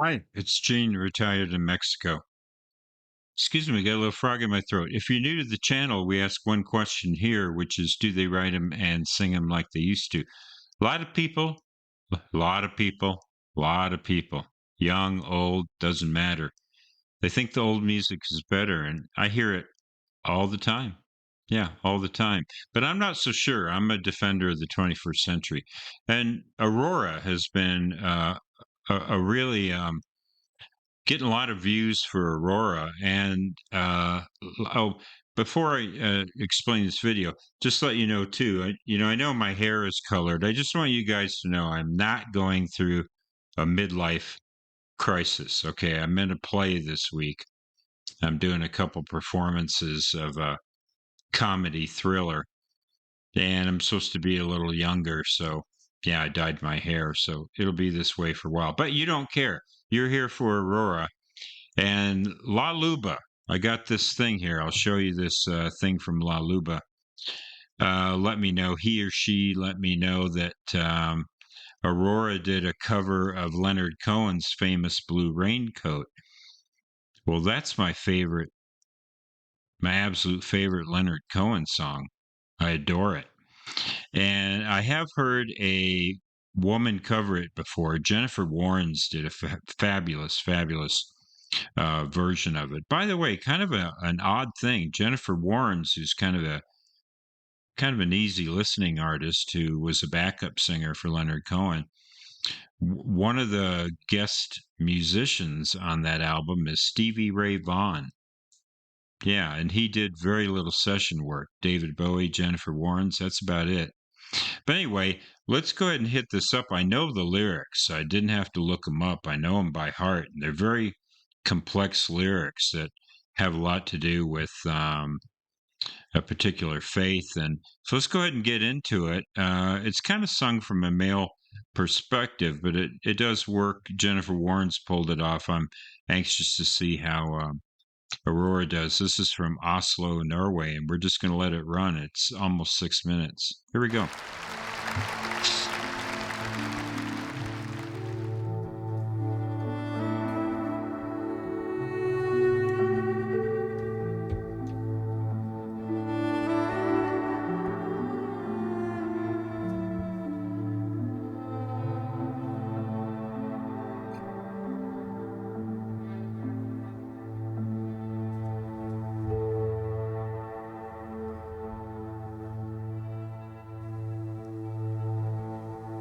Hi, it's Gene, retired in Mexico. Excuse me, got a little frog in my throat. If you're new to the channel, we ask one question here, which is, do they write them and sing them like they used to? A lot of people, a lot of people, a lot of people, young, old, doesn't matter. They think the old music is better, and I hear it all the time. Yeah, all the time. But I'm not so sure. I'm a defender of the 21st century. And Aurora has been a really getting a lot of views for Aurora. And oh, before I explain this video, just let you know too. I know my hair is colored. I just want you guys to know I'm not going through a midlife crisis. Okay, I'm in a play this week. I'm doing a couple performances of a comedy thriller, and I'm supposed to be a little younger. So yeah, I dyed my hair, so it'll be this way for a while. But you don't care. You're here for Aurora. And La Luba, I got this thing here. I'll show you this thing from La Luba. Let me know, he or she let me know that Aurora did a cover of Leonard Cohen's famous Blue Raincoat. Well, that's my absolute favorite Leonard Cohen song. I adore it. And I have heard a woman cover it before. Jennifer Warnes did a fabulous, fabulous version of it. By the way, kind of an odd thing. Jennifer Warnes, who's kind of an easy listening artist, who was a backup singer for Leonard Cohen. One of the guest musicians on that album is Stevie Ray Vaughan. Yeah, and he did very little session work. David Bowie, Jennifer Warnes, that's about it. But anyway, let's go ahead and hit this up. I know the lyrics. I didn't have to look them up. I know them by heart. And they're very complex lyrics that have a lot to do with a particular faith. And so let's go ahead and get into it. It's kind of sung from a male perspective, but it does work. Jennifer Warnes pulled it off. I'm anxious to see how Aurora does. This is from Oslo, Norway, and we're just going to let it run. It's almost 6 minutes. Here we go.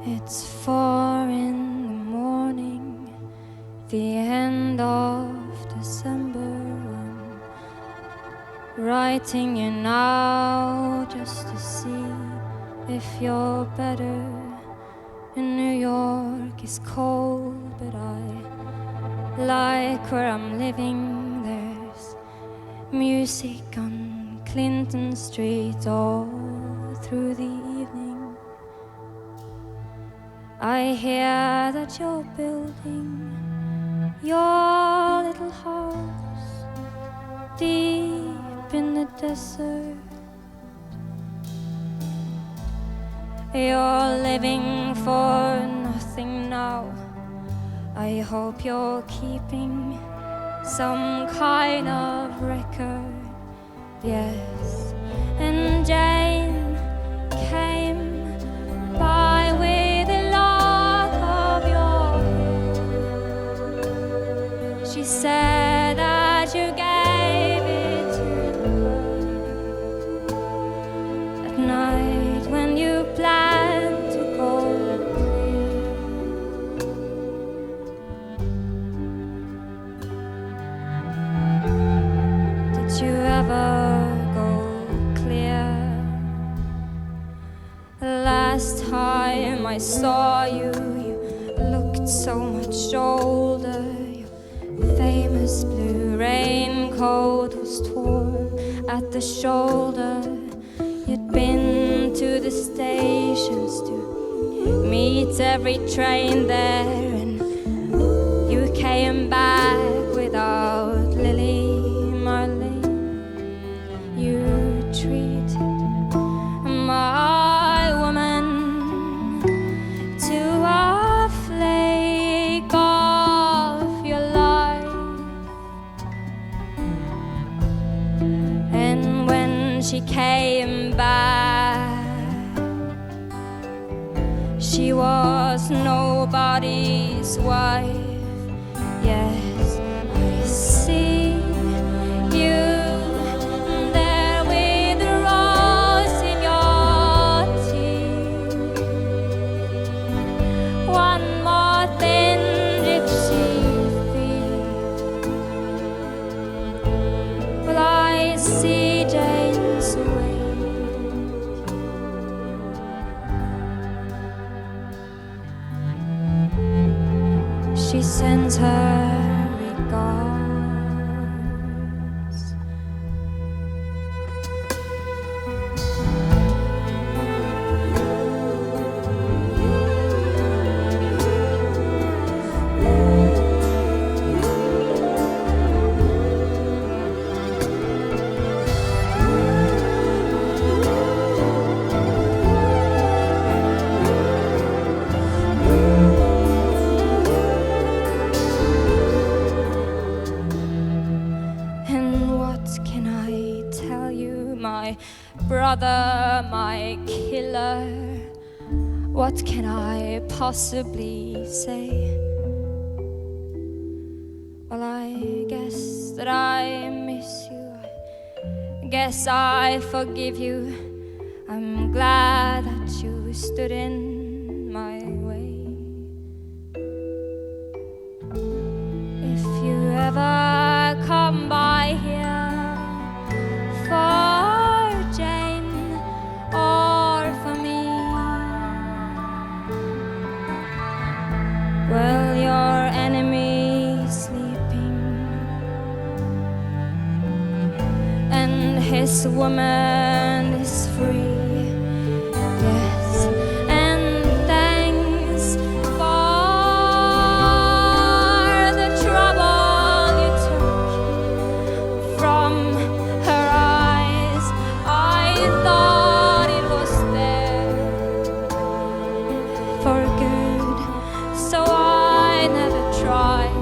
It's 4 in the morning, the end of December. I'm writing you now just to see if you're better. In New York it's cold, but I like where I'm living. There's music on Clinton Street all through the evening. I hear that you're building your little house deep in the desert. You're living for nothing now. I hope you're keeping some kind of record. Yes, and Jane came by with a lock of your hair. She said that you gave it to her at night when you planned to go clear. Did you ever last time I saw you, you looked so much older. Your famous blue raincoat was torn at the shoulder. You'd been to the stations to meet every train there, and you came back without Lily Marlene. You treated my to a flake of she came back. She was nobody's wife. Yes, I see you there with a rose in your teeth. One more thin gypsy thief. Well, I see Jane's way. She sends her regards. Brother, my killer, what can I possibly say? Well, I guess that I miss you. I guess I forgive you. I'm glad that you stood in my way. If you ever come by here for well, your enemy sleeping, and his woman is free. Yes, and thanks for the trouble you took from her eyes. I thought it was there for good, so I never tried.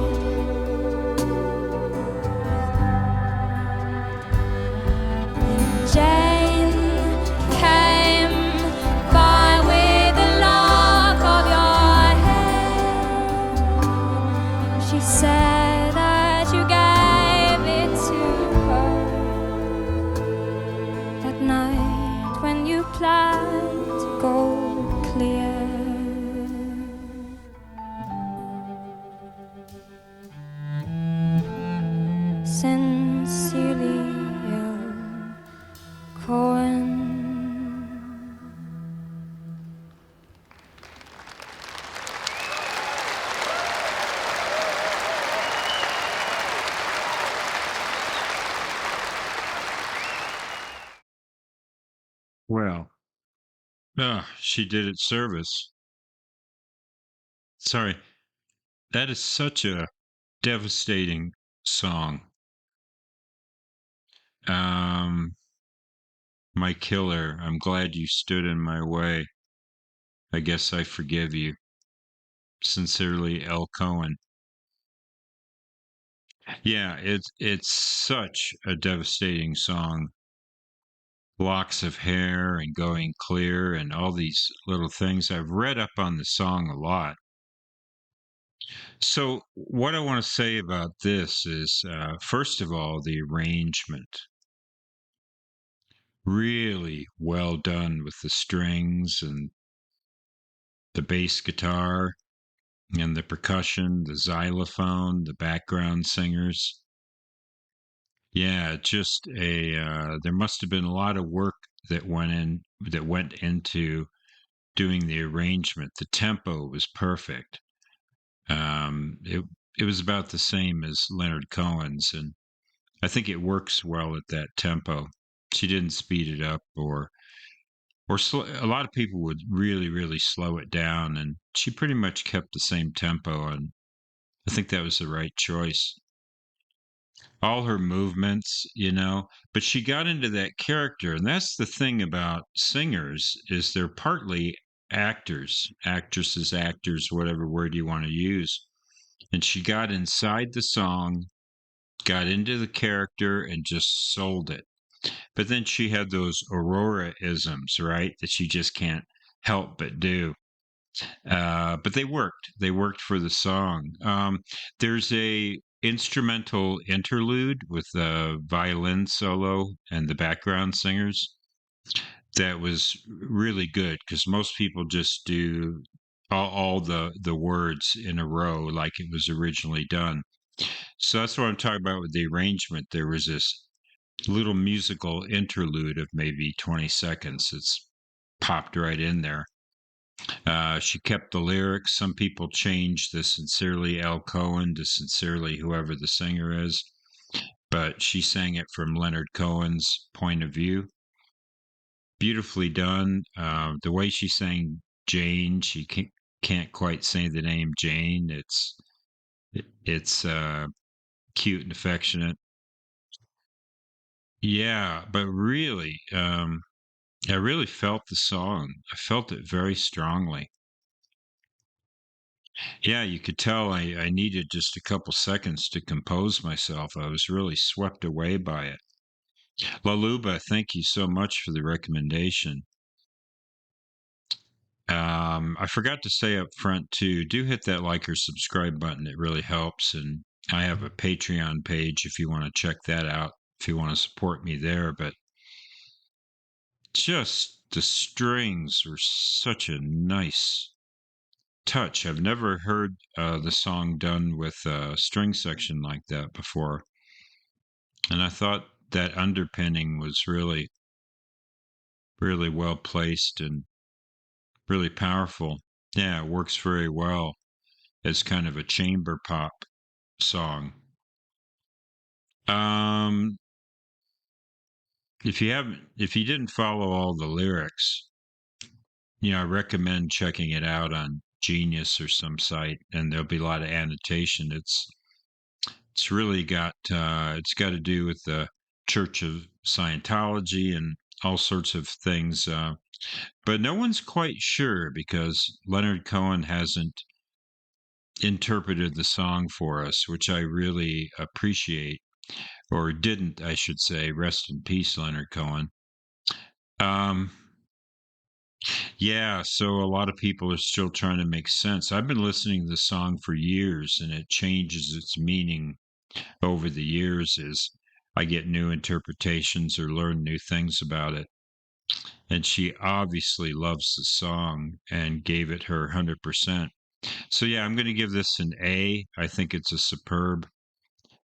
And Jane came by with a lock of your hair. She said that you gave it to her that night when you planned to go clear. Sincerely, Cohen. Well, she did it service. Sorry, that is such a devastating song. My killer, I'm glad you stood in my way. I guess I forgive you. Sincerely, L. Cohen. Yeah, it's such a devastating song. Locks of hair and going clear and all these little things. I've read up on the song a lot. So, what I want to say about this is, first of all, the arrangement. Really well done with the strings and the bass guitar and the percussion, the xylophone, the background singers. Yeah, just there must have been a lot of work that went into doing the arrangement. The tempo was perfect. It was about the same as Leonard Cohen's, and I think it works well at that tempo. She didn't speed it up or a lot of people would really slow it down, and she pretty much kept the same tempo, and I think that was the right choice. All her movements, but she got into that character, and that's the thing about singers is they're partly actors, actresses, actors, whatever word you want to use. And she got inside the song, got into the character, and just sold it. But then she had those Aurora isms, right? That she just can't help but do. But they worked. They worked for the song. There's a instrumental interlude with the violin solo and the background singers that was really good because most people just do all the words in a row like it was originally done. So that's what I'm talking about with the arrangement. There was this little musical interlude of maybe 20 seconds. It's popped right in there. She kept the lyrics. Some people changed the sincerely L. Cohen to sincerely whoever the singer is, but she sang it from Leonard Cohen's point of view. Beautifully done. The way she sang Jane, she can't quite say the name Jane. It's cute and affectionate. Yeah, but really, I really felt the song. I felt it very strongly. Yeah, you could tell I needed just a couple seconds to compose myself. I was really swept away by it. Laluba, thank you so much for the recommendation. I forgot to say up front too, do hit that like or subscribe button. It really helps. And I have a Patreon page if you want to check that out, if you want to support me there. But just the strings were such a nice touch. I've never heard the song done with a string section like that before. And I thought that underpinning was really, really well placed and really powerful. Yeah, it works very well as kind of a chamber pop song. Um, if you didn't follow all the lyrics, I recommend checking it out on Genius or some site, and there'll be a lot of annotation. It's really it's got to do with the Church of Scientology and all sorts of things. But no one's quite sure because Leonard Cohen hasn't interpreted the song for us, which I really appreciate, or didn't, I should say. Rest in peace, Leonard Cohen. Um, yeah, so a lot of people are still trying to make sense. I've been listening to the song for years, and it changes its meaning over the years as I get new interpretations or learn new things about it. And she obviously loves the song and gave it her 100%. So yeah, I'm going to give this an A. I think it's a superb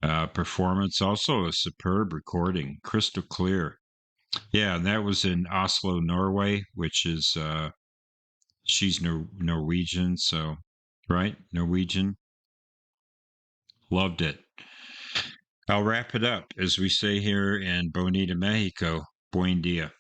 performance, also a superb recording, crystal clear. Yeah, and that was in Oslo, Norway, which is she's Norwegian, so right, Norwegian. Loved it. I'll wrap it up as we say here in Bonita, Mexico. Buen dia.